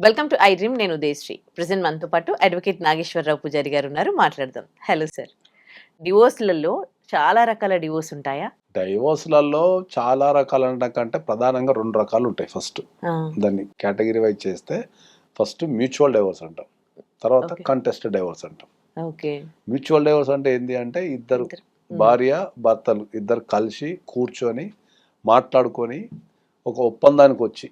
Welcome to I dream. నేను Udayasri. Present మనతో పాటు అడ్వకేట్ నాగేశ్వరరావు పూజారి గారు ఉన్నారు. మాట్లాడదాం. Hello sir. డివోర్స్‌లలో చాలా రకాల డివోర్స్ ఉంటాయా? డైవోర్స్‌లలో చాలా రకాలనడం కంటే ప్రధానంగా 2 రకాలుంటాయి ఫస్ట్. ఆ! దాన్ని కేటగరీ వైజ్ చేస్తే ఫస్ట్ మ్యూచువల్ డైవోర్స్ అంటాం. తర్వాత ఓకే. కంటెస్టెడ్ డైవోర్స్ అంటాం. ఓకే. మ్యూచువల్ డైవోర్స్ అంటే ఏంది అంటే ఇద్దరు ఇద్దరు. హ్మ్. భార్య, భర్తలు ఇద్దరు కలిసి కూర్చొని మాట్లాడుకొని ఒక ఒప్పందానికొచ్చి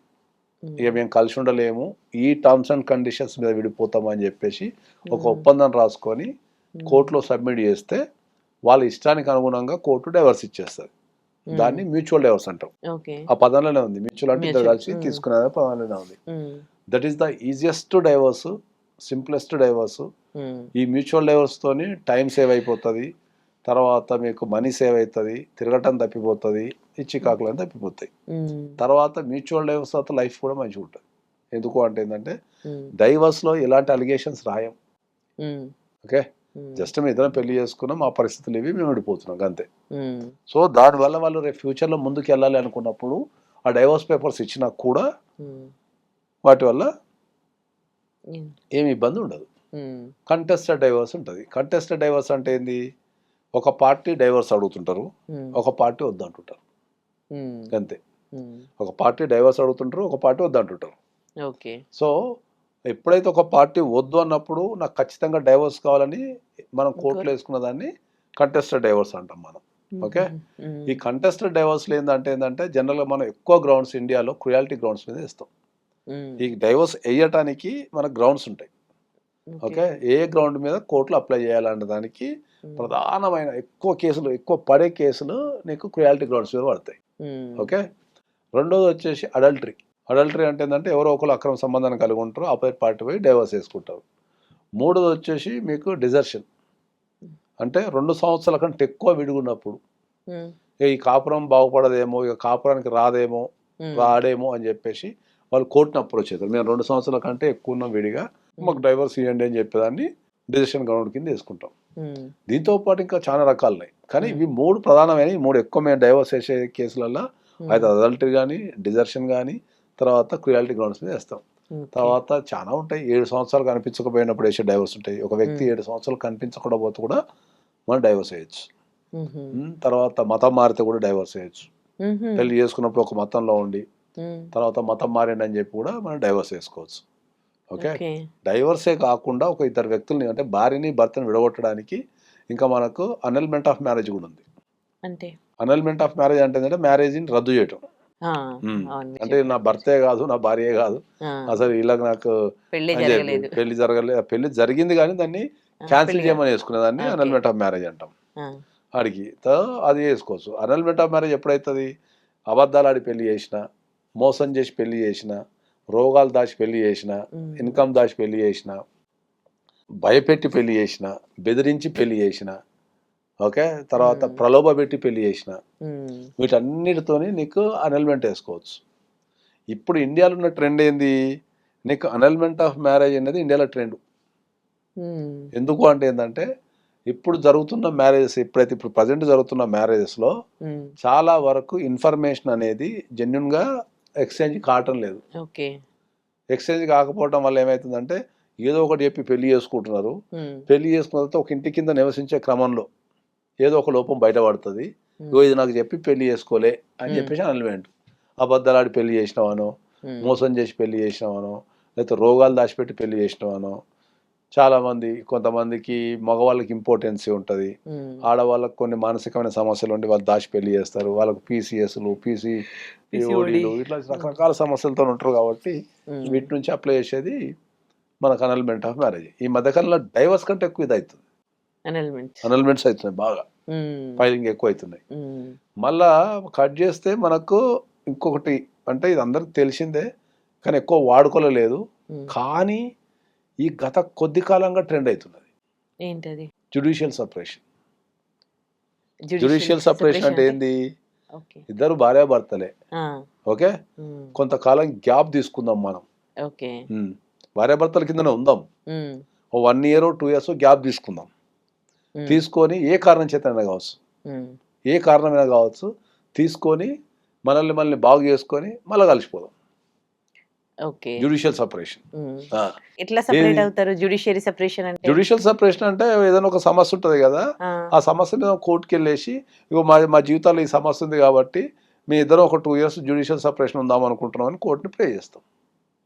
ఇక హ్మ్. మేము కలిసి ఉండలేము. ఈ టర్మ్స్ అండ్ కండిషన్స్ మీద విడిపోతాం అని చెప్పేసి ఒక హ్మ్. ఒప్పందం రాసుకొని హ్మ్. కోర్టులో సబ్మిట్ చేస్తే వాళ్ళ ఇష్టానికి అనుగుణంగా కోర్టు డైవర్స్ ఇచ్చేస్తది. హ్మ్. దాన్ని మ్యూచువల్ డైవర్స్ అంటాం. ఓకే. ఆ పదంలోనే ఉంది. మ్యూచువల్ అంటే ఇద్దరు మ్యూచువల్. కలిసి హ్మ్. తీసుకునే పదంలోనే ఉంది. హ్మ్. That is the easiest divorce, simplest divorce. హ్మ్. ఈ మ్యూచువల్ డైవర్స్‌తోని టైం సేవ్ అయిపోతది. తర్వాత మీకు మనీ సేవ్ అయితది. తిరగటం తప్పిపోతది. ఈ హ్మ్. చికాకులన్నీ తప్పిపోతాయి. హ్మ్. తర్వాత మ్యూచువల్ డైవర్స్ తర్వాత లైఫ్ కూడా మంచిగుంటది. ఎందుకు అంటే ఏందంటే హ్మ్. డైవర్స్‌లో ఎలాంటి అలిగేషన్స్ రాయం. హ్మ్. ఓకే. హ్మ్. జస్ట్ మేమిద్దరం పెళ్లి చేసుకున్నాం. మా పరిస్థితులు ఇవి. మేము విడిపోతున్నాం గంతే. హ్మ్. సో, దానివల్ల వాళ్ళు రేపు ఫ్యూచర్‌లో ముందుకెళ్ళాలి అనుకున్నప్పుడు ఆ డైవోర్స్ పేపర్స్ ఇచ్చినా కూడా హ్మ్. వాటి వల్ల హ్మ్. ఏమి ఇబ్బంది ఉండదు. హ్మ్. కంటెస్టెడ్ డైవోర్స్ ఉంటది. కంటెస్టెడ్ డైవోర్స్ అంటే ఏంది? ఒక పార్టీ డైవోర్స్ అడుగుతుంటారు. హ్మ్. ఒక పార్టీ వద్దంటుంటారు. హ్మ్. గంతే. హ్మ్. ఒక పార్టీ డైవోర్స్ అడుగుతుంటారు. ఒక పార్టీ వద్దంటుంటారు. ఓకే. సో, ఎప్పుడైతే ఒక పార్టీ వద్దు అన్నప్పుడు నాకు ఖచ్చితంగా డైవోర్స్ కావాలని మనం కోర్టులో ఇంకోరు. ఏసుకున్న దాన్ని కంటెస్టెడ్ డైవోర్స్ అంటాం మనం. ఓకే. హుహుహు. ఈ హ్మ్. కంటెస్టెడ్ డైవోర్స్‌లో ఏందంటే జనరల్‌గా మనం ఎక్కువ గ్రౌండ్స్ ఇండియాలో క్రుయాలిటీ గ్రౌండ్స్ మీద ఏస్తాం. హ్మ్. ఈ డైవోర్స్ ఎయ్యటానికి మనకు గ్రౌండ్స్ ఉంటాయి. ఓకే. ఓకే. ఏ గ్రౌండ్ మీద కోర్టులో అప్లై చేయాలన్న దానికి హ్మ్. ప్రధానమైన ఎక్కువ పడే కేసులు నీకు క్రుయాలిటీ గ్రౌండ్స్ మీద పడతాయి. హ్మ్. ఓకే. రెండోదొచ్చేసి అడల్టరీ. అడల్టరీ అంటే ఏందంటే ఎవరో ఒకళ్ళు అక్రమ సంబంధాన్ని కలిగి ఉంటారు. అపోజిట్ పార్టీ పోయి డైవోర్స్ చేసుకుంటారు. మూడోదొచ్చేసి మీకు డిజర్షన్. హ్మ్. అంటే 2 సంవత్సరాల కంటే ఎక్కువ విడిగున్నప్పుడు. హ్మ్. ఈ కాపురం బాగుపడదేమో, ఇక కాపురానికి రాదేమో, హ్మ్. రాడేమో అని చెప్పేసి వాళ్ళు కోర్ట్‌ని అప్రోచ్ అవుతారు. మేము 2 సంవత్సరాల కంటే ఎక్కువ ఉన్నాం విడిగా. మాకు హ్మ్. డైవోర్స్ ఇయ్యండి అని చెప్పేదాన్ని డిసిషన్ గ్రౌండ్ కింద యేసుకుంటాం. హ్మ్. దీంతో పాటు ఇంకా చాలా రకాలున్నాయి. కానీ హ్మ్. ఇవి 3 ప్రధానమైనవి. 3 ఎక్కువ మేము డైవోర్స్ చేసే కేసులల్ల అయితే హ్మ్. అడల్టరీ గాని, డిజర్షన్ గాని, తర్వాత క్రుయాలిటీ గ్రౌండ్స్ మీద ఏస్తాం. ఓకే. తర్వాత చాలా ఉంటాయి. 7 సంవత్సరాలు కనిపించకపోయినప్పుడు ఏసే డైవోర్స్ ఉంటాయి. ఒక వ్యక్తి హ్మ్. 7 సంవత్సరాలు కనిపించకుండా పోతే కూడా మనం డైవోర్స్ ఎయొచ్చు. హుహు. తర్వాత మతం మారితే కూడా డైవోర్స్ ఎయొచ్చు. హుహు. పెళ్లి చేసుకున్నప్పుడు ఒక మతంలో ఉండి, హ్మ్. తర్వాత మతం మారిండని చెప్పి కూడా మనం డైవోర్స్ ఏసుకోవచ్చు. ఓకే. ఓకే. డైవోర్సే కాకుండా ఒక ఇద్దరు వ్యక్తుల్ని అంటే భార్యని, భర్తని విడగొట్టడానికి ఇంకా మనకు annulment ఆఫ్ మ్యారేజ్ కూడా ఉంది. అంటే? annulment ఆఫ్ మ్యారేజ్ అంటే ఏంటంటే మ్యారేజ్‌ని రద్దు చేయటం. ఆ! హ్మ్. అవును. మీరు అంటే నా చెప్పారు. భర్తే కాదు, నా భార్యే కాదు. ఆ! అసలు ఈళ్ళకి నాకు పెళ్ళే అని చెప్పి జరగలేదు. పెళ్లి జరిగింది గానీ దాన్ని ఆ! పెళ్లి క్యాన్సిల్ గాదు. చేయమని యేసుకునేదాన్ని ఓకే. annulment ఆఫ్ మ్యారేజ్ అంటాం. ఆ! ఆడికి అది చేసుకోవచ్చు. annulment ఆఫ్ మ్యారేజ్ ఎప్పుడైతది? అబద్ధాలాడి పెళ్లి చేసినా, మోసం చేసి పెళ్లి చేసినా, రోగాలు దాచి పెళ్లి చేసినా, హ్మ్. ఇన్‌కమ్ దాచి పెళ్లి చేసినా, భయపెట్టి పెళ్లి చేసినా, బెదిరించి పెళ్లి చేసినా, ఓకే. తర్వాత హ్మ్. ప్రలోభపెట్టి పెళ్లి చేసినా, హ్మ్. వీటన్నిటితోని నీకు annulment ఏసుకోవచ్చు. ఇప్పుడు ఇండియాలో ఉన్న ట్రెండ్ ఏంది? నీకు annulment ఆఫ్ మ్యారేజ్ అనేది ఇండియాలో ట్రెండ్. హ్మ్. ఎందుకు అంటే ఏందంటే, ఇప్పుడు జరుగుతున్న మ్యారేజెస్ ఇప్పుడు ప్రెజెంట్ జరుగుతున్న మ్యారేజెస్‌లో హ్మ్. చాలా వరకు ఇన్ఫర్మేషన్ అనేది జెన్యూన్‌గా ఎక్స్‌చేంజ్ కావటం లేదు. ఓకే. ఎక్స్‌చేంజ్ కాకపోవటం వల్ల ఏమైతుందంటే, ఏదో ఒకటి చెప్పి పెళ్లి చేసుకుంటున్నారు. హ్మ్. పెళ్లి చేసుకున్న తర్వాత ఒక ఇంటి కింద నివసించే క్రమంలో ఏదో ఒక లోపం బయటపడతది. ఇగో హ్మ్. ఇది నాకు చెప్పి పెళ్లి చేసుకోలే అని హ్మ్. చెప్పేసి అనల్మెంట్. అబద్ధాలాడి పెళ్లి చేసినావనో, హ్మ్. మోసం చేసి పెళ్లి చేసినావనో, లేకపోతే రోగాలు దాచిపెట్టి పెళ్లి చేసినావనో, చాలామంది కొంతమందికి మగవాళ్ళకి ఇంపార్టెన్సీ ఉంటది. హ్మ్. ఆడవాళ్ళకి కొన్ని మానసికమైన సమస్యలుండి వాళ్ళు దాచి పెళ్లి చేస్తారు. వాళ్ళకి పీసీఎస్‌లు, పీసీఓడి. పీసీఓడీలు ఇట్లా హ్మ్. రకరకాల సమస్యలతోని ఉంటారు కాబట్టి, హ్మ్. వీటి నుంచి అప్లై చేసేది మనకు అనల్మెంట్ ఆఫ్ మ్యారేజ్. ఈ మధ్య కాలంలో డైవర్స్ కంటే ఎక్కువ ఇదయితుంది. అనల్మెంట్. అనల్మెంట్స్ అయితున్నాయి బాగా. హ్మ్. ఫైలింగ్ ఎక్కువైతున్నాయి. హ్మ్. మళ్ళా కట్ చేస్తే మనకు ఇంకొకటి అంటే ఇది అందరికి తెలిసిందే. కానీ ఎక్కువ వాడుకలో లేదు. హ్మ్. కానీ ఈ గత కొద్ది కాలంగా ట్రెండ్ అయితున్నది. ఏంటది? Judicial separation. Judicial judicial separation separation అంటే అంటే? ఏంది? ఓకే. ఇద్దరు భార్యాభర్తలే. ఆ! ఓకే. హ్మ్. కొంతకాలం గ్యాప్ తీసుకుందాం మనం. ఓకే. హ్మ్. భార్యాభర్తల కిందనే ఉందాం. హ్మ్. ఓ 1 ఇయరో, 2 ఇయర్సో గ్యాప్ తీసుకుందాం. హ్మ్. తీసుకొని ఏ కారణం చేతనైనా కావచ్చు. హ్మ్. ఏ కారణమైనా కావచ్చు. తీసుకొని మనల్ని బాగు చేసుకొని మళ్ళా కలిసిపోదాం. ఓకే. Judicial separation. ఎట్లా సెపరేట్ ఏది? అవుతారు జ్యుడిషియరీ సెపరేషన్ అంటే? జ్యుడిషియల్ సపరేషన్ అంటే ఏదైనా ఒక సమస్య ఉంటుంది కదా, ఆ! ఆ సమస్య మీద కోర్టుకి వెళ్ళేసి ఇగో మా జీవితాల్లో ఈ సమస్య ఉంది కాబట్టి మీ ఇద్దరం ఒక 2 ఇయర్స్ జ్యుడిషియల్ సపరేషన్ ఉందాం అనుకుంటున్నాం అని కోర్టుని ప్రే చేస్తాం.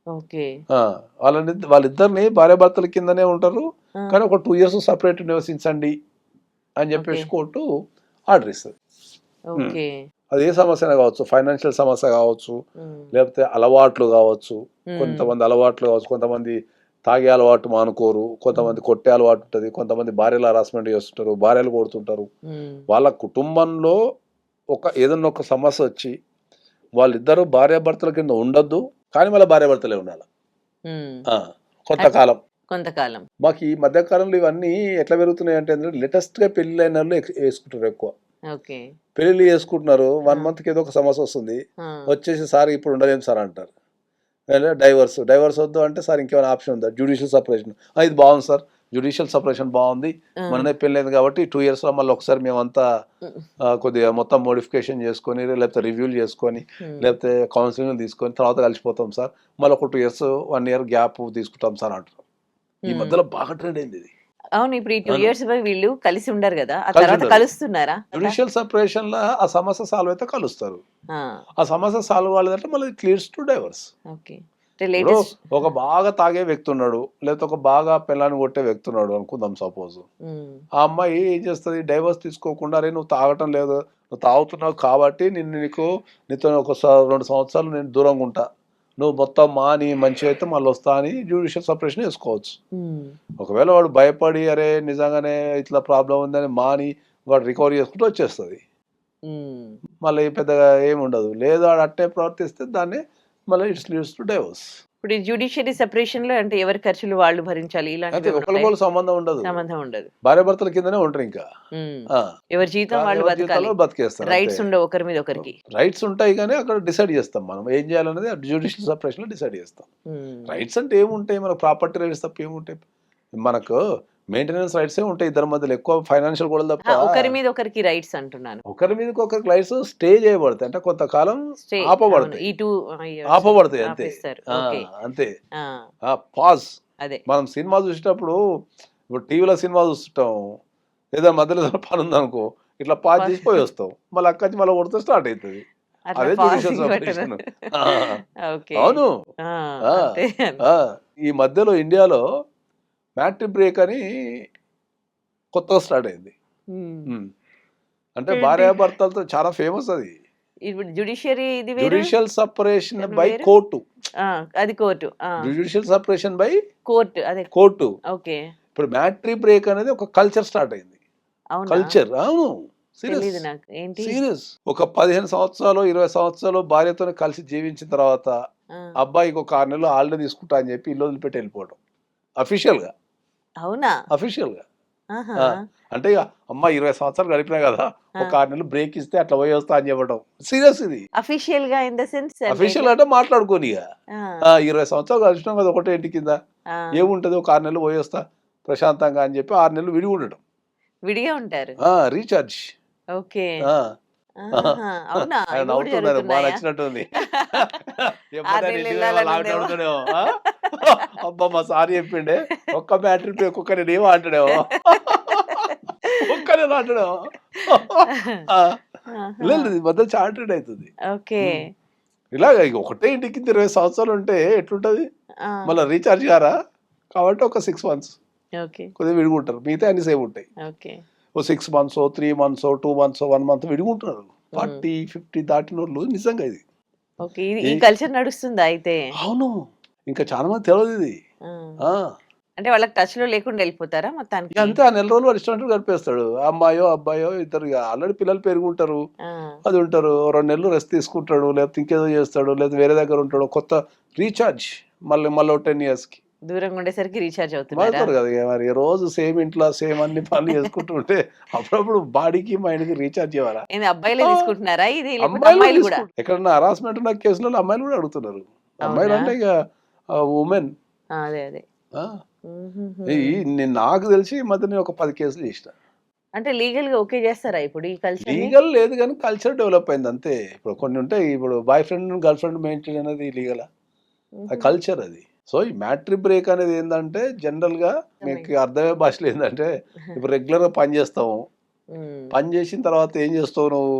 ఓకే. వాళ్ళిద్దరిని భార్యాభర్తల కిందనే ఉంటారు, ఆ! కానీ ఒక 2 ఇయర్స్ సపరేట్ నివసించండి అని ఓకే. చెప్పేసి కోర్టు ఆర్డర్ ఇస్తుంది. ఓకే. అది ఏ సమస్య కావచ్చు, ఫైనాన్షియల్ సమస్య కావచ్చు, హ్మ్. లేకపోతే అలవాట్లు కావచ్చు, హ్మ్. కొంతమంది అలవాట్లు కావచ్చు, కొంతమంది తాగే అలవాటు మానుకోరు, కొంతమంది కొట్టే అలవాటు ఉంటుంది, కొంతమంది భార్యలు హరాస్మెంట్ చేస్తుంటారు, భార్యలు కొడుతుంటారు. హ్మ్. వాళ్ళ కుటుంబంలో ఏదన్నా ఒక సమస్య వచ్చి వాళ్ళిద్దరూ భార్యాభర్తల కింద ఉండొద్దు, కానీ మళ్ళీ భార్యాభర్తలే ఉండాలి హ్మ్. కొంతకాలం. కొంతకాలం. మాకు ఈ మధ్య కాలంలో ఇవన్నీ ఎట్లా పెరుగుతున్నాయి అంటే లేటెస్ట్గా పెళ్ళైన వాళ్ళు వేసుకుంటారు ఎక్కువ. ఓకే. పెళ్ళిళ్ళు చేసుకుంటున్నారు, 1 ఆ! మంత్కి ఏదో ఒక సమస్య వస్తుంది, ఆ! వచ్చేసి సార్ ఇప్పుడు ఉండలేము సార్ అంటారు. డైవర్స్ వద్దు అంటే సార్ ఇంకేమైనా ఆప్షన్ ఉందా, జ్యుడిషియల్ సపరేషన్. ఇది బాగుంది సార్, జ్యుడిషియల్ సపరేషన్ బాగుంది, ఆ! మననే పెళ్ళైంది కాబట్టి 2 ఇయర్స్లో మళ్ళీ ఒకసారి మేమంతా హ్మ్. కొద్దిగా మొత్తం మోడిఫికేషన్ చేసుకొని, లేకపోతే రివ్యూలు చేసుకొని, హ్మ్. లేకపోతే కౌన్సిలింగ్ తీసుకొని తర్వాత కలిసిపోతాం సార్, మళ్ళీ ఒక 2 ఇయర్స్ 1 ఇయర్ గ్యాప్ తీసుకుంటాం సార్ అంటారు. ఈ హ్మ్. మధ్యలో బాగా ట్రెండ్ అయింది ఇది. అవును. ఇప్పుడు ఈ 2 అవును, ఇయర్స్ వీళ్ళు కలిసి ఉండరు గదా! ఆ కలిసి తర్వాత ఉండరు. కలుస్తున్నారా? జ్యుడిషియల్ సపరేషన్లో ఆ సమస్య సాల్వ్ అయితే కలుస్తారు. ఆ! ఆ సమస్య సాల్వ్ కాలేదంటే మళ్ళీ it leads to divorce. Okay. అంటే ఇప్పుడు లేటెస్ట్. ఒక బాగా తాగే వ్యక్తి ఉన్నాడు, లేకపోతే ఒక బాగా పెళ్ళాన్ని కొట్టే వ్యక్తి ఉన్నాడు అనుకుందాం సపోజ్. హ్మ్. ఆ అమ్మాయి ఏం చేస్తుంది, డైవర్స్ తీసుకోకుండా అరే నువ్వు తాగటం లేదు, నువ్వు తాగుతున్నావు కాబట్టి నీతో ఒక 2 సంవత్సరాలు నేను దూరంగా ఉంటా, నువ్వు మొత్తం మాని మంచి అయితే మళ్ళీ వస్తా అని జ్యుడిషియల్ సపరేషన్ వేసుకోవచ్చు. హ్మ్. ఒకవేళ వాడు భయపడి అరే నిజంగానే ఇట్లా ప్రాబ్లం ఉందని మాని వాడు రికవరీ చేసుకుంటూ వచ్చేస్తుంది, హ్మ్. మళ్ళీ పెద్దగా ఏమి ఉండదు. లేదు వాడు అట్టే ప్రవర్తిస్తే దాన్ని మళ్ళీ ఇట్స్ లీడ్స్ టు డైవర్స్. ఇప్పుడు ఈ జ్యుడిషియరీ సెపరేషన్‌లో అంటే ఎవరి ఖర్చులు వాళ్ళు భరించాలి అయితే ఇలాంటివేమన్నా ఉంటాయా? ఒకరికొకరు సంబంధం ఉండదు, సంబంధం ఉండదు. భార్యాభర్తల కిందనే ఉంటారు ఇంకా. హ్మ్. ఆ, ఎవరి జీవితం వాళ్ళు ఎవరి బతకాలి. జీవితాల్లో బతికేస్తారు అంతే. రైట్స్ ఉండవు ఒకరి మీద ఒకరికి. రైట్స్ ఉంటాయి కానీ అక్కడ డిసైడ్ చేస్తాం మనం ఏం చేయాలనేది జ్యుడిషియల్ సపరేషన్లో డిసైడ్ చేస్తాం. హ్మ్. రైట్స్ అంటే ఏముంటాయి, మనకు ప్రాపర్టీ రైట్స్ తప్ప ఏముంటాయి, మనకు మెయింటెనెన్స్ రైట్సే ఉంటాయి ఇద్దరి మధ్యలో, ఎక్కువ ఫైనాన్షియల్ గొడవలు తప్ప. ఒకరి మీద ఒకరికి రైట్స్ అంటున్నాను. ఒకరి మీదకి ఒకరికి రైట్స్ స్టే చేయబడతాయి, అంటే కొంతకాలం స్టే. అవును. ఆపబడతాయి. ఈ 2 ఇయర్స్ ఆపబడతాయి అంతే. ఆపేస్తారు. ఆ, ఓకే. అంతే. ఆ! పాజ్. అదే. మనం సినిమా చూసేటప్పుడు ఇప్పుడు టీవీలో సినిమా చూస్తుంటాం, ఏదో మధ్యలో ఏదైనా పని ఉందనుకో ఇట్లా పాజ్ చేసి పోయి వస్తాం, మళ్ళీ అక్కడి నుంచి మళ్ళీ కొడితే స్టార్ట్ అవుతుంది. అట్లా అదే judicial passing button. Separation. Okay. అవును. ఆ! ఆ, అంతే. ఆ, ఈ మధ్యలో ఇండియాలో మ్యాట్రి బ్రేక్ అని కొత్తగా స్టార్ట్ అయింది. హ్మ్. ఉమ్. అంటే ఏంటి? భార్యాభర్తలతో చాలా ఫేమస్ అది. ఇప్పుడు జ్యుడిషియరీ ఇది వేరు. జ్యుడిషియల్ సపరేషన్ బై వేరు. కోర్టు. ఆ! అది కోర్టు. ఆ! జ్యుడిషియల్ సపరేషన్ బై కోర్ట్ అదే. కోర్టు. ఓకే. ఇప్పుడు మ్యాట్రి బ్రేక్ అనేది ఒక కల్చర్ స్టార్ట్ అయింది. అవునా? కల్చర్, అవును, సీరియస్. తెలీదు నాకు. ఏంటి? సీరియస్. ఒక 15 సంవత్సరాలు 20 సంవత్సరాలు భార్యతో కలిసి జీవించిన తర్వాత ఆ! అబ్బాయికి ఒక 6 నెలలు హాలిడే తీసుకుంటా అని చెప్పి ఇల్లు వదిలిపెట్టి వెళ్ళిపోవడం. అఫీషియల్గా. అవునా? అఫీషియల్గా. ఆహా! అంటే ఇక అమ్మ 20 సంవత్సరాలు గడిపినా కదా, ఆ! ఒక 6 నెలలు బ్రేక్ ఇస్తే అట్లా పోయి వస్తా అని చెప్పడం. సీరియస్ ఇది. అఫీషియల్‌గా ఇన్ ద సెన్స్ అంటే అఫీషియల్ ఎట్లా? అంటే మాట్లాడుకోని ఇక ఆ! 20 సంవత్సరాలు కలిసినాం కదా ఒకటే ఇంటి కింద, ఆ! ఏముంటుంది ఒక 6 నెలలు పోయి వస్తా ప్రశాంతంగా అని చెప్పి 6 నెలలు విడిగి ఉండటం. విడిగా ఉంటారు. రీఛార్జ్. ఓకే. ఆ. ఆహా! అవునా? ఆయన ఇవి గూడా నవ్వుతున్నారు, బాగా జరుగుతున్నాయా? నచ్చినట్టుంది. 6 ఎమ్మటే నెలలు ఇంటి దగ్గర వాళ్ళు ఎళ్ళాలనుందేమో. ఆడుతుండేమో. అబ్బా మా సార్ చెప్పిండే ఒక్క బ్యాటరీ పే ఒక్కొక్క నేను ఏమో అంటాడేమో. ఒక్క నేను అంటాడేమో. ఆ, ఆహా! లేదు ఈ మధ్య చార్టెడ్ అవుతుంది. ఓకే. ఇలాగ ఇక ఒకటే ఇంటి కింద 20 సంవత్సరాలు ఉంటే ఎట్లుంటది, ఆ! మళ్ళీ రీఛార్జ్ గారా, కాబట్టి ఒక 6 మంత్స్ ఓకే. కొద్దిగా విడిగుంటారు, మిగతా అన్ని సేమ్ ఉంటాయి. ఓకే. ఓ 6 మంత్స్ 3 మంత్స్ 2 మంత్స్ 1 మంత్ విడిగుంటున్నారు. హ్మ్. 40, 50 దాటినోళ్ళు నిజంగా ఇది. ఓకే. ఇది ఏ ఈ కల్చర్ నడుస్తుందా అయితే? అవును. ఇంకా చాలా మంది తెలవదు ఇది. ఆ! ఆ, అంటే వాళ్ళకి టచ్‌లో లేకుండా ఎళ్ళిపోతారా ఇక మొత్తానికి? అంతే ఆ నెల రోజులు వాడు ఇష్టమైనట్టు గడిపేస్తాడు. అమ్మాయో, అబ్బాయో ఇద్దరు ఇక ఆల్రెడీ పిల్లలు పెరిగుంటారు. ఆ! అది ఉంటారు. 2 నెలలు రెస్ట్ తీసుకుంటాడు. లేకపోతే ఇంకేదో చేస్తాడు. లేకపోతే వేరే దగ్గర ఉంటాడు. కొత్త రీచార్జ్ మళ్ళీ ఓ 10 ఇయర్స్‌కి. దూరంగా ఉండేసరికి రీచార్జ్ అవుతున్నారా? మారుతారు కదా! ఇక మరి రోజు సేమ్ ఇంట్లో సేమ్ అన్ని పనులు చేసుకుంటూ ఉంటే అప్పుడప్పుడు బాడీకి, మైండ్‌కి రీచార్జ్ ఇవ్వాలా? ఏంది అబ్బాయిలే ఆ, తీసుకుంటున్నారా ఇది? లేకపోతే అమ్మాయిలు కూడా అమ్మాయిలు గూడా? ఎక్కడన్నా హరాస్మెంట్ ఉన్న కేసులలో అమ్మాయిలు కూడా అడుగుతున్నారు. అవునా? అమ్మాయిలంటే ఇక వుమెన్. ఆ! అదే. అదే. ఆ! హుహుహు. నాకు తెలిసి ఈ మధ్య నేను ఒక 10 కేసులు చేసిన. అంటే లీగల్‌గా ఓకే చేస్తారా ఇప్పుడు ఈ కల్చర్‌ని? లీగల్ లేదు గానీ కల్చర్ డెవలప్ అయింది అంతే. ఇప్పుడు కొన్ని ఉంటాయి. ఇప్పుడు boy friend, girl friend maintain అనేది లీగలా? అది కల్చర్ అది. సో ఈ మ్యాట్రీ బ్రేక్ అనేది ఏంటంటే జనరల్గా మీకు అర్థమయ్యే భాషలో ఏంటంటే ఇప్పుడు రెగ్యులర్గా పని చేస్తాము, పని చేసిన తర్వాత ఏం చేస్తావు నువ్వు,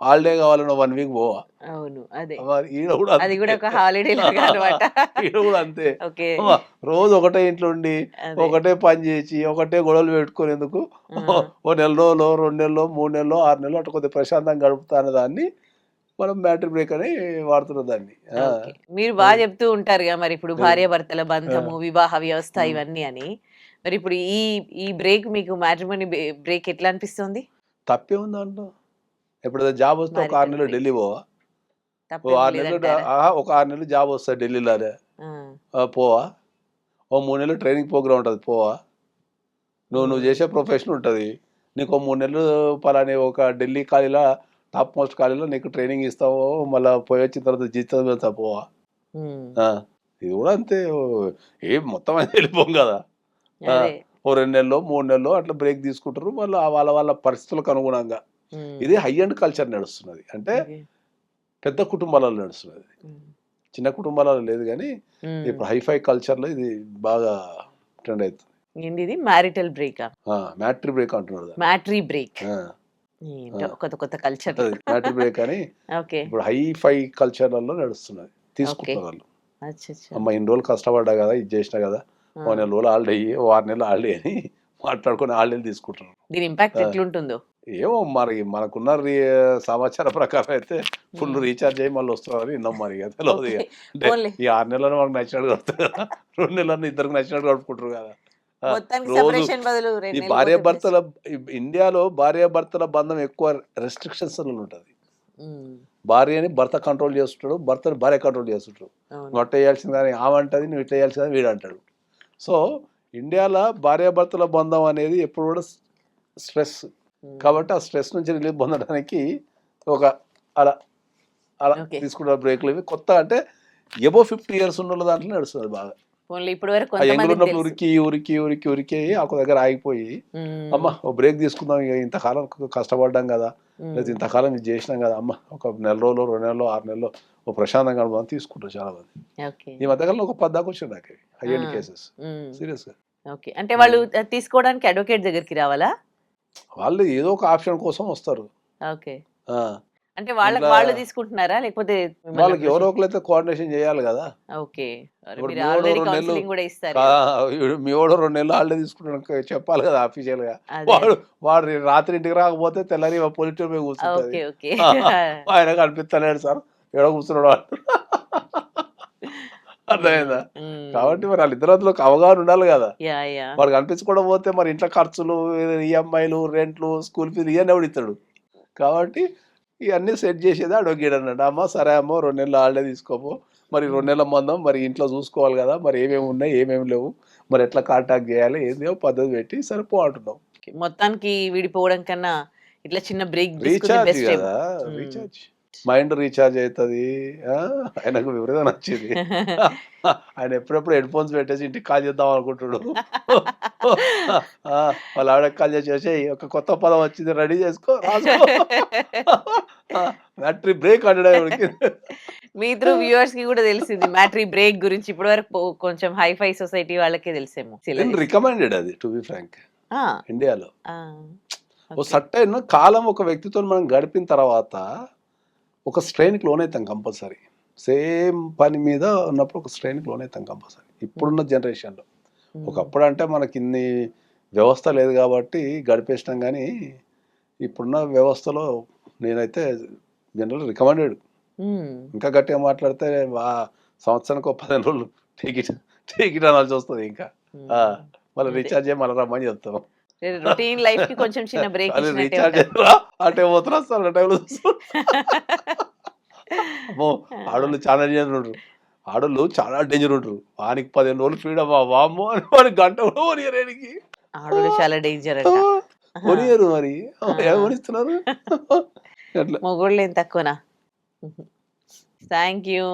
హాలిడే కావాలన్న 1 వీక్ పోవా. అవును. అదే. మరి ఈడ కూడా అది కూడా ఒక హాలిడే లాగా అన్నమాట. ఈడ కూడా అంతే. ఓకే. రోజు ఒకటే ఇంట్లో ఉండి అదే. ఒకటే పని చేసి ఒకటే గొడవలు పెట్టుకునేందుకు ఓ నెల రోజులు 2 నెలలు 3 నెలలు 6 నెలలు అటు కొద్దిగా ప్రశాంతంగా గడుపుతా అనే దాన్ని మనం మ్యాట్రీ బ్రేక్ అని వాడుతున్న దాన్ని. ఓకే. మీరు బాగా చెప్తూ ఉంటారుగా మరి ఇప్పుడు భార్యాభర్తల బంధము, వివాహ వ్యవస్థ ఇవన్నీ అని. మరి ఇప్పుడు ఈ ఈ బ్రేక్ మీకు మ్యాట్రిమోనీ బ్రేక్ ఎట్లా అనిపిస్తుంది? తప్పే ఉంది దాంట్లో. ఎప్పుడైతే జాబ్ వస్తే ఒక 6 మ్యారిటల్ నెలలు బ్రేక్. ఢిల్లీ పోవా, ఓ తప్పేం 6 నెలలు లేదంటారా? ఒక 6 నెలలు జాబ్ వస్తుంది ఢిల్లీలోనే, ఆ. పోవా. ఓ 3 నెలలు ట్రైనింగ్ ప్రోగ్రామ్ ఉంటుంది, పోవా. నువ్వు చేసే ప్రొఫెషన్ ఉంటుంది, నీకు 3 నెలలు పలాని ఒక ఢిల్లీ ఖాళీలో టాప్ మోస్ట్ ఖాళీలో నీకు ట్రైనింగ్ ఇస్తావు, మళ్ళీ పోయి వచ్చిన తర్వాత జీతం వెళ్తా, పోవా. ఉమ్. ఆ, ఇది కూడా అంతే. ఏం మొత్తం అయితే వెళ్ళిపోం కదా. అదే. ఓ 2 నెలలు 3 నెలలు అట్లా బ్రేక్ తీసుకుంటారు, మళ్ళీ వాళ్ళ వాళ్ళ పరిస్థితులకు అనుగుణంగా. ఉమ్. ఇది హై అండ్ కల్చర్ నడుస్తున్నది, అంటే ఓకే. పెద్ద కుటుంబాలలో నడుస్తున్నది, ఉమ్. చిన్న కుటుంబాలలో లేదు. కానీ ఉమ్. ఇప్పుడు హైఫై కల్చర్లో ఇది బాగా ట్రెండ్ అవుతుంది. ఏంది ఇది మ్యారిటల్ బ్రేక్? మ్యాట్రీ బ్రేక్ అంటున్నారు దాన్ని. మ్యాట్రీ బ్రేక్. ఆ, ఏంటో కొత్త కొత్త కల్చర్. అది మ్యాట్రీ బ్రేక్ అని ఓకే. ఇప్పుడు హైఫై కల్చర్లలో నడుస్తున్నది, ఓకే. తీసుకుంటున్నారు వాళ్ళు. అచ్చా అచ్చా. అమ్మ ఇన్ని రోజులు కష్టపడ్డా కదా, ఇది చేసినా కదా, ఆ. ఓ 4 రోజులు హాలిడే అయ్యి ఓ 6 నెలలు హాలిడే అని మాట్లాడుకుని హాలిడేలు తీసుకుంటున్నారు. దీని ఇంపాక్ట్ ఆ. ఎట్లుంటుందో? ఏమో మరి మనకున్న సమాచార ప్రకారం అయితే ఫుల్ రీఛార్జ్ అయ్యి మళ్ళీ వస్తున్నారు విన్నాం. మరి ఇక తెలియదు ఇక. ఓకే. అంటే పోన్లే. ఈ 6 నెలలను మనకు నచ్చినట్టు గడుపుతారు కదా, 2 నెలలను ఇద్దరికి నచ్చినట్టు గడుపుకుంటారు కదా. మొత్తానికి రోజు సెపరేషన్ బదులు ఈ 2 నెలలు పోతే భార్యాభర్తల ఇండియాలో భార్యాభర్తల బంధం ఎక్కువ రెస్ట్రిక్షన్స్ ఉంటుంది. ఉమ్. భార్యని భర్త కంట్రోల్ చేస్తుంటాడు, భర్తని భార్య కంట్రోల్ చేస్తుంటాడు. అవును. నువ్వు అట్ట వేయాల్సింది కానీ ఆమె అంటది, నువ్వు ఇట్లా వేయాల్సింది వీడు అంటాడు. సో ఇండియాలో భార్యాభర్తల బంధం అనేది ఎప్పుడు కూడా స్ట్రెస్. ఉమ్. కాబట్టి ఆ స్ట్రెస్ నుంచి రిలీఫ్ పొందడానికి ఒక అలా అలా ఓకే. తీసుకుంటే బ్రేక్లు ఇవి కొత్త, అంటే ఎబో 50 years ఉన్న వాళ్ళ దాంట్లో నడుస్తుంది బాగా. పోన్లే ఇప్పటి వరకు ఆ యంగ్లో కొంతమందికి ఉన్నప్పుడు తెలుసు. ఉరికి ఉరికి ఉరికి ఉరికి ఒక దగ్గర ఆగిపోయి ఉమ్. అమ్మ ఓ బ్రేక్ తీసుకుందాం, ఇక ఇంతకాలం కష్టపడ్డాం కదా, ఉమ్. లేదా ఇంతకాలం ఇది చేసినాం కదా, అమ్మ ఒక 1 నెల రోజులు 2 నెలలు 6 నెలలు ఓ ప్రశాంతంగా గడపడం తీసుకుంటారు చాలా మంది. ఓకే. ఈ మధ్యకాలంలో ఒక 10 దాకా వచ్చింది నాకు హై ఎండ్ ఆ. కేసెస్ ఉమ్. సీరియస్గా. ఓకే. అంటే వాళ్ళు తీసుకోవడానికి అడ్వకేట్ దగ్గరికి రావాలా? వాళ్ళు ఏదో ఒక ఆప్షన్ కోసం వస్తారు. ఓకే. ఆ, అంటే వాళ్ళకి ఇంట్లో వాళ్ళు తీసుకుంటున్నారా లేకపోతే మిమ్మల్ని వాళ్ళకి ఎవరో approach- ఒకరైతే కోఆర్డినేషన్ చేయాలి కదా. ఓకే. మరి ఇప్పుడు మీరు మీ వాడు ఆల్రెడీ 2 నెలలు కౌన్సిలింగ్ కూడా ఇస్తారు కా- కదా. మీ వాడు 2 నెలలు హాలిడే తీసుకుంటాడు చెప్పాలి కదా అఫీషియల్ గా. అదే వాడు అదే. వాడు రాత్రి ఇంటికి రాకపోతే తెల్లారి పోలీస్ స్టేషన్ పోయి కూర్చుంటది. ఓకే. ఓకే. ఆయన కనిపిస్తలేడు సార్, ఎక్కడ కూర్చున్నాడు వాడు. అర్థమైందా? కాబట్టి మరి వాళ్ళిద్దరు అందులో ఒక అవగాహన ఉండాలి కదా. Yeah yeah. వాడు కనిపించకుండా పోతే మరి ఇంట్లో ఖర్చులు, ఈఎంఐలు, రెంట్లు, స్కూల్ ఫీజు ఇవన్నీ ఎవడు ఇస్తాడు. కాబట్టి ఇవన్నీ సెట్ చేసేది అడ్వకేట్ అన్నాడు. అమ్మ సరే అమ్మో 2 నెలలు హాలిడే తీసుకోపో, మరి 2 నెలల మందం మరి ఇంట్లో చూసుకోవాలి కదా, మరి ఏమేమి ఉన్నాయి ఏమేమి లేవు, మరి ఎట్లా కాంటాక్ట్ చేయాలి ఏందో పద్ధతి పెట్టి సరిపో అంటున్నాం. ఓకే. మొత్తానికి విడిపోవడం కన్నా ఇట్లా చిన్న బ్రేక్ తీసుకుంటే రీఛార్జ్ బెస్ట్ ఏమో. కదా, రీఛార్జ్ మైండ్ రీఛార్జ్ అవుతుంది. ఆయనకు విపరీతం నచ్చింది. ఆయన ఎప్పుడెప్పుడు హెడ్ ఫోన్స్ పెట్టేసి ఇంటికి కాల్ చేద్దాం అనుకుంటున్నాడు. వాళ్ళ ఆవిడకి కాల్ చేసి ఒక కొత్త పదం వచ్చింది రెడీ చేసుకో రాసుకో, బ్యాటరీ బ్రేక్ అంటే మీ త్రూ వ్యూవర్స్ కి కూడా తెలిసింది మ్యాట్రీ బ్రేక్ గురించి. ఇప్పటి వరకు కొంచెం హైఫై సొసైటీ వాళ్ళకే తెలిసేమో. రికమెండెడ్ అది టు బి ఫ్రాంక్. ఆ, ఇండియాలో ఆ, ఓ ఓకే. సర్టైన్ కాలం ఒక వ్యక్తితో మనం గడిపిన తర్వాత ఒక స్ట్రెయిన్కి లోన్ అవుతాం కంపల్సరీ. సేమ్ పని మీద ఉన్నప్పుడు ఒక స్ట్రెయిన్కి లోన్ అవుతాం కంపల్సరీ ఇప్పుడున్న జనరేషన్లో. ఒకప్పుడు అంటే మనకి ఇన్ని వ్యవస్థ లేదు కాబట్టి గడిపేసినాం, కానీ ఇప్పుడున్న వ్యవస్థలో నేనైతే జనరల్ రికమెండెడ్. మ్మ్. ఇంకా గట్టిగా మాట్లాడితే సంవత్సరానికి ఒక 15 రోజులు టికెట్ అనాల్సి వస్తుంది. ఇంకా మళ్ళీ అదే. రీఛార్జ్ చేయి మళ్ళీ రమ్మని చెప్తాం. రొటీన్ లైఫ్ కి కొంచెం చిన్న బ్రేక్ అది ఇచ్చినట్టే రీఛార్జ్ ఉంటుంది. అంటే పోతున్నా సార్ ఆ టైంలో అమ్మో ఆడోళ్ళు చాలా డేంజర్ ఉంటారు. ఆడోళ్ళు చాలా డేంజర్ ఉంటారు. వానికి 15 రోజులు ఫ్రీడమ్ వామ్మో అని వాడికి గంట కూడా కొనియరేనికి ఆడోళ్ళు చాలా డేంజర్ అంట. కొనియరు. మరి ఏమనిస్తున్నారు అట్లా. మొగోళ్ళు ఏం తక్కువనా? Thank you.